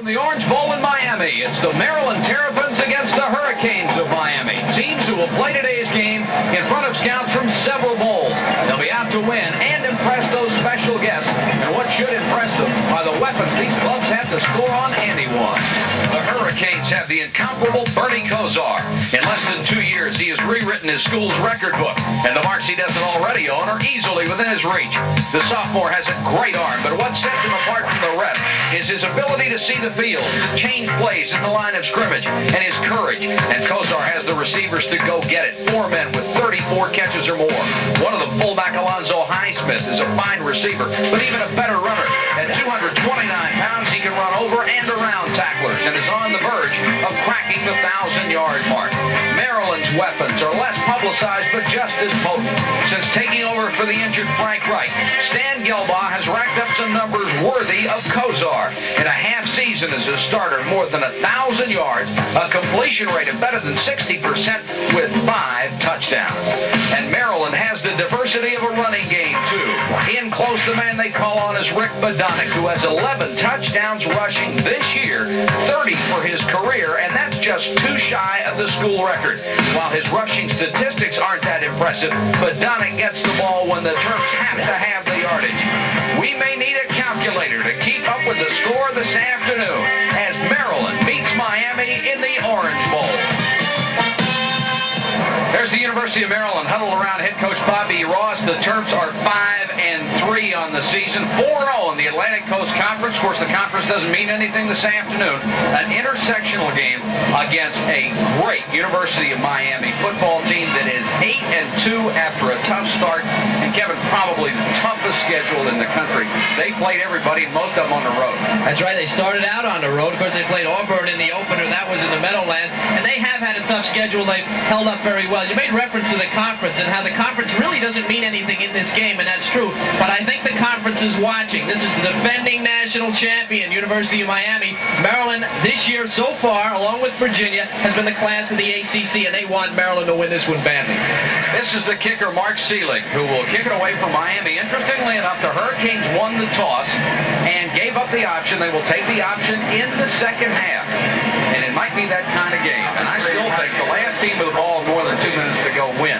From the Orange Bowl in Miami, it's the Maryland Terrapins against the Hurricanes of Miami. Teams who will play today's game in front of scouts from several bowls. They'll be out to win and impress those special guests. And what should impress them are the weapons these clubs have to score on anyone. The Hurricanes have the incomparable Bernie Kosar. In less than 2 years, he has rewritten his school's record book, and the marks he doesn't already own are easily within his reach. The sophomore has a great arm, but what sets him apart from the rest is his ability to see the field, to change plays at the line of scrimmage, and his courage. And Kosar has the receivers to go get it. 4 men with 34 catches or more. One of them, fullback Alonzo Highsmith, is a fine receiver, but even a better runner. At 229 pounds, he can run over and around tacklers and is on the verge of cracking the 1,000-yard mark. Maryland's weapons are less publicized, but just as potent. Since taking over for the injured Frank Reich, Stan Gelbaugh has racked up some numbers worthy of Kosar. In a half season as a starter, more than 1,000 yards, a completion rate of better than 60% with 5 touchdowns. And Maryland has the diversity of a running game, too. In close, the man they call on is Rick Badonic, who has 11 touchdowns rushing this year, 30 for his career, and that's just 2 shy of the school record. While his rushing statistics aren't that impressive, Badonic gets the ball when the Terps have to have the yardage. We may need a calculator to keep up with the score this afternoon as Maryland meets Miami in the Orange Bowl. There's the University of Maryland huddled around head coach Bobby Ross. The Terps are 5-3 on the season, 4-0 in the Atlantic Coast Conference. Of course, the conference doesn't mean anything this afternoon. An intersectional game against a great University of Miami football team that is 8-2 after a tough start. And Kevin, probably the toughest schedule in the country. They played everybody, most of them on the road. That's right. They started out on the road. Of course, they played Auburn in the opener. That was in the Meadowlands. And they have had a tough schedule. They've held up very well. You made reference to the conference and how the conference really doesn't mean anything in this game, and that's true. But I think the conference is watching. This is the defending national champion, University of Miami. Maryland, this year so far, along with Virginia, has been the class of the ACC, and they want Maryland to win this one badly. This is the kicker, Mark Seelig, who will kick it away from Miami. Interestingly enough, the Hurricanes won the toss and gave up the option. They will take the option in the second half. And it might be that kind of game. And I still think the last team with the ball more than 2 minutes to go win.